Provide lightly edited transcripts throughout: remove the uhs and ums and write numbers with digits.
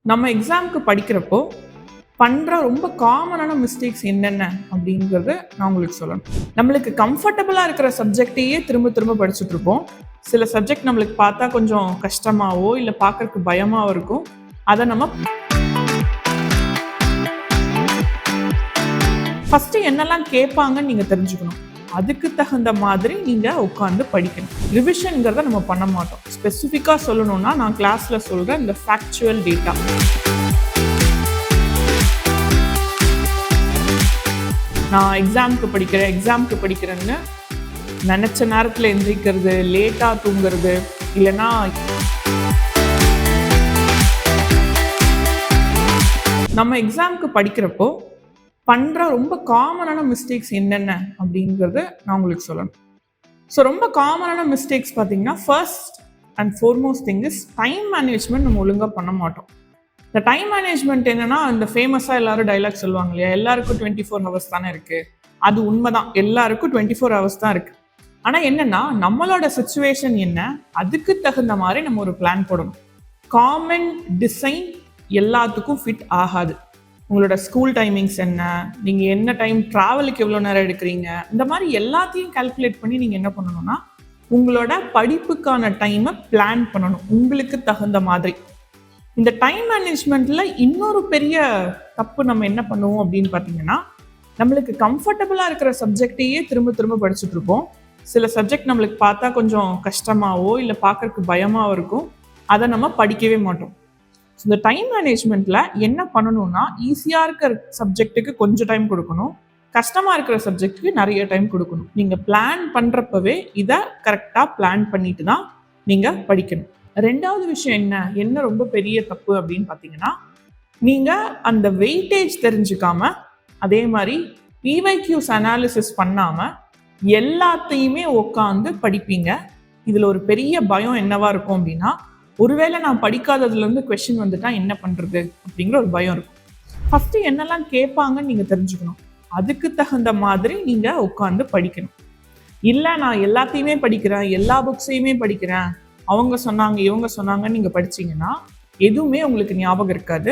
நம்ம எக்ஸாமுக்கு படிக்கிறப்போ பண்ணுற ரொம்ப காமனான மிஸ்டேக்ஸ் என்னென்ன அப்படிங்கிறது நான் உங்களுக்கு சொல்லணும். நம்மளுக்கு கம்ஃபர்டபுளாக இருக்கிற சப்ஜெக்டையே திரும்ப திரும்ப படிச்சுட்டு இருப்போம். சில சப்ஜெக்ட் நம்மளுக்கு பார்த்தா கொஞ்சம் கஷ்டமாவோ இல்லை பார்க்கறதுக்கு பயமாவோ இருக்கும். அதை நம்ம ஃபஸ்ட்டு என்னெல்லாம் கேட்பாங்கன்னு நீங்கள் தெரிஞ்சுக்கணும். அதுக்கு தகுந்த மாதிரி நீங்கள் உட்காந்து படிக்கணும். ரிவிஷன்ங்கிறத நம்ம பண்ண மாட்டோம். ஸ்பெசிஃபிக்காக சொல்லணும்னா நான் கிளாஸில் சொல்கிறேன் இந்த ஃபேக்சுவல் டேட்டா. நான் எக்ஸாமுக்கு படிக்கிறேன்னு நினச்ச நேரத்தில் எந்திரிக்கிறது, லேட்டாக தூங்குறது, இல்லைன்னா நம்ம எக்ஸாமுக்கு படிக்கிறப்போ பண்ணுற ரொம்ப காமனான மிஸ்டேக்ஸ் என்னென்ன அப்படிங்கிறது நான் உங்களுக்கு சொல்லணும். ஸோ ரொம்ப காமனான மிஸ்டேக்ஸ் பார்த்தீங்கன்னா first and foremost thing is time management நம்ம ஒழுங்காக பண்ண மாட்டோம். இந்த டைம் மேனேஜ்மெண்ட் என்னன்னா, இந்த ஃபேமஸாக எல்லாரும் டைலாக் சொல்லுவாங்க இல்லையா, எல்லாருக்கும் 24 ஹவர்ஸ் தானே இருக்குது. அது உண்மைதான், எல்லாருக்கும் 24 ஹவர்ஸ் தான் இருக்குது. ஆனால் என்னென்னா, நம்மளோட சுச்சுவேஷன் என்ன, அதுக்கு தகுந்த மாதிரி நம்ம ஒரு பிளான் போடணும். காமன் டிசைன் எல்லாத்துக்கும் ஃபிட் ஆகாது. உங்களோட ஸ்கூல் டைமிங்ஸ் என்ன, நீங்கள் என்ன டைம் ட்ராவலுக்கு எவ்வளோ நேரம் எடுக்கிறீங்க, இந்த மாதிரி எல்லாத்தையும் கால்குலேட் பண்ணி நீங்கள் என்ன பண்ணணும்னா உங்களோட படிப்புக்கான டைமை பிளான் பண்ணணும் உங்களுக்கு தகுந்த மாதிரி. இந்த டைம் மேனேஜ்மெண்ட்டில் இன்னொரு பெரிய தப்பு நம்ம என்ன பண்ணுவோம் அப்படின்னு பார்த்தீங்கன்னா, நம்மளுக்கு கம்ஃபர்டபுளாக இருக்கிற சப்ஜெக்டையே திரும்ப திரும்ப படிச்சுட்டு இருப்போம். சில சப்ஜெக்ட் நம்மளுக்கு பார்த்தா கொஞ்சம் கஷ்டமாகவோ இல்லை பார்க்கறதுக்கு பயமாகவோ இருக்கும். அதை நம்ம படிக்கவே மாட்டோம். ஸோ இந்த டைம் மேனேஜ்மெண்ட்டில் என்ன பண்ணணும்னா, ஈஸியாக இருக்கிற சப்ஜெக்ட்டுக்கு கொஞ்சம் டைம் கொடுக்கணும், கஷ்டமாக இருக்கிற சப்ஜெக்ட்டுக்கு நிறைய டைம் கொடுக்கணும். நீங்கள் பிளான் பண்ணுறப்பவே இதை கரெக்டாக பிளான் பண்ணிட்டு தான் நீங்கள் படிக்கணும். ரெண்டாவது விஷயம் என்ன ரொம்ப பெரிய தப்பு அப்படின்னு பார்த்தீங்கன்னா, நீங்கள் அந்த வெயிட்டேஜ் தெரிஞ்சுக்காம, அதே மாதிரி பிவைக்யூஸ் அனாலிசிஸ் பண்ணாமல் எல்லாத்தையுமே உட்காந்து படிப்பீங்க. இதில் ஒரு பெரிய பயம் என்னவா இருக்கும் அப்படின்னா, ஒருவேளை நான் படிக்காததுலேருந்து கொஸ்டின் வந்துட்டா என்ன பண்ணுறது அப்படிங்கிற ஒரு பயம் இருக்கும். ஃபஸ்ட்டு என்னெல்லாம் கேட்பாங்கன்னு நீங்கள் தெரிஞ்சுக்கணும். அதுக்கு தகுந்த மாதிரி நீங்கள் உட்காந்து படிக்கணும். இல்லை நான் எல்லாத்தையுமே படிக்கிறேன், எல்லா புக்ஸையுமே படிக்கிறேன், அவங்க சொன்னாங்க இவங்க சொன்னாங்கன்னு நீங்கள் படிச்சிங்கன்னா எதுவுமே உங்களுக்கு ஞாபகம் இருக்காது.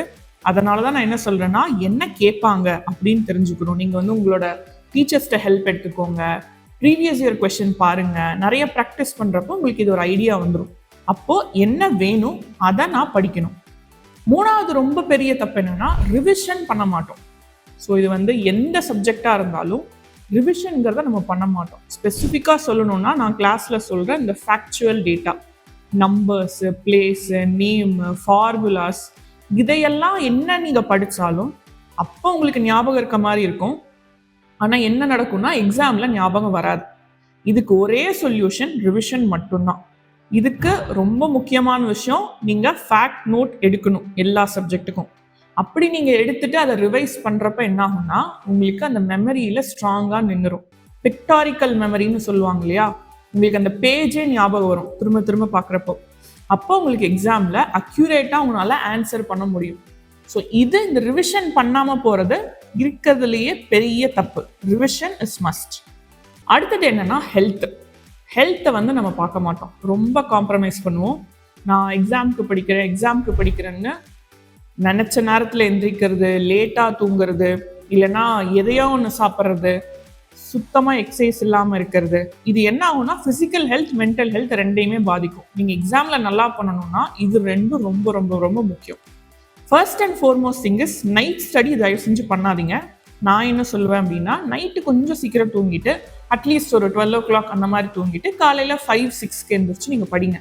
அதனால தான் நான் என்ன சொல்கிறேன்னா, என்ன கேட்பாங்க அப்படின்னு தெரிஞ்சுக்கணும். நீங்கள் உங்களோட டீச்சர்ஸ்கிட்ட ஹெல்ப் எடுத்துக்கோங்க, ப்ரீவியஸ் இயர் கொஸ்டின் பாருங்கள், நிறைய ப்ராக்டிஸ் பண்ணுறப்போ உங்களுக்கு இது ஒரு ஐடியா வந்துடும். அப்போது என்ன வேணும் அதை நான் படிக்கணும். மூணாவது ரொம்ப பெரிய தப்பு என்னென்னா, ரிவிஷன் பண்ண மாட்டோம். ஸோ இது எந்த சப்ஜெக்டாக இருந்தாலும் ரிவிஷன்ங்கிறத நம்ம பண்ண மாட்டோம். ஸ்பெசிஃபிக்காக சொல்லணும்னா நான் கிளாஸில் சொல்கிறேன் இந்த factual data, numbers, place, name, formulas, இதையெல்லாம் என்ன நீங்கள் படித்தாலும் அப்போ உங்களுக்கு ஞாபகம் இருக்க மாதிரி இருக்கும். ஆனால் என்ன நடக்கும்னா எக்ஸாமில் ஞாபகம் வராது. இதுக்கு ஒரே சொல்யூஷன் ரிவிஷன் மட்டும்தான். இதுக்கு ரொம்ப முக்கியமான விஷயம், நீங்கள் ஃபேக்ட் நோட் எடுக்கணும் எல்லா சப்ஜெக்ட்டுக்கும். அப்படி நீங்கள் எடுத்துகிட்டு அதை ரிவைஸ் பண்ணுறப்ப என்ன ஆகும்னா, உங்களுக்கு அந்த மெமரியில் ஸ்ட்ராங்காக நின்றுடும். பிக்டாரிக்கல் மெமரின்னு சொல்லுவாங்க இல்லையா, உங்களுக்கு அந்த பேஜே ஞாபகம் வரும் திரும்ப திரும்ப பார்க்குறப்போ. அப்போ உங்களுக்கு எக்ஸாமில் அக்யூரேட்டாக உங்களால் ஆன்சர் பண்ண முடியும். ஸோ இந்த ரிவிஷன் பண்ணாமல் போகிறது இருக்கிறதுலையே பெரிய தப்பு. Revision is must. அடுத்தது என்னென்னா ஹெல்த்தை நம்ம பார்க்க மாட்டோம், ரொம்ப காம்ப்ரமைஸ் பண்ணுவோம். நான் எக்ஸாமுக்கு படிக்கிறேன்னு நினச்ச நேரத்தில் எந்திரிக்கிறது, லேட்டாக தூங்குறது, இல்லைன்னா எதையோ ஒன்று சாப்பிட்றது, சுத்தமாக எக்ஸசைஸ் இல்லாமல் இருக்கிறது, இது என்ன ஆகும்னா ஃபிசிக்கல் ஹெல்த், மென்டல் ஹெல்த் ரெண்டையுமே பாதிக்கும். நீங்கள் எக்ஸாமில் நல்லா பண்ணணும்னா இது ரெண்டும் ரொம்ப ரொம்ப ரொம்ப முக்கியம். First and foremost thing is night study தயவு செஞ்சு பண்ணாதீங்க. நான் என்ன சொல்லுவேன் அப்படின்னா, நைட்டு கொஞ்சம் சீக்கிரம் தூங்கிட்டு அட்லீஸ்ட் ஒரு 12 o'clock அந்த மாதிரி தூங்கிட்டு காலையில் 5-6 எந்திரிச்சு நீங்கள் படிங்க.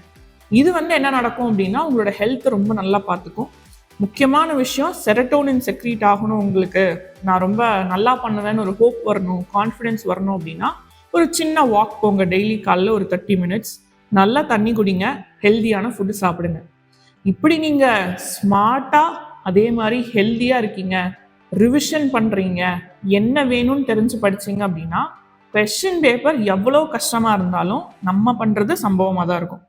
இது என்ன நடக்கும் அப்படின்னா, உங்களோட ஹெல்த்தை ரொம்ப நல்லா பார்த்துக்கும். முக்கியமான விஷயம், செரட்டோனின் செக்ரீட் ஆகணும். உங்களுக்கு நான் ரொம்ப நல்லா பண்ணுவேன்னு ஒரு ஹோப் வரணும், கான்ஃபிடென்ஸ் வரணும் அப்படின்னா ஒரு சின்ன வாக் போங்க டெய்லி காலையில் ஒரு 30 minutes. நல்லா தண்ணி குடிங்க, ஹெல்தியான ஃபுட்டு சாப்பிடுங்க. இப்படி நீங்கள் ஸ்மார்ட்டாக அதே மாதிரி ஹெல்தியாக இருக்கீங்க, ரிவிஷன் பண்ணுறீங்க, என்ன வேணும்னு தெரிஞ்சு படிச்சிங்க அப்படின்னா கொஸ்டின் பேப்பர் எவ்வளோ கஷ்டமாக இருந்தாலும் நம்ம பண்ணுறது சம்பவமாக தான் இருக்கும்.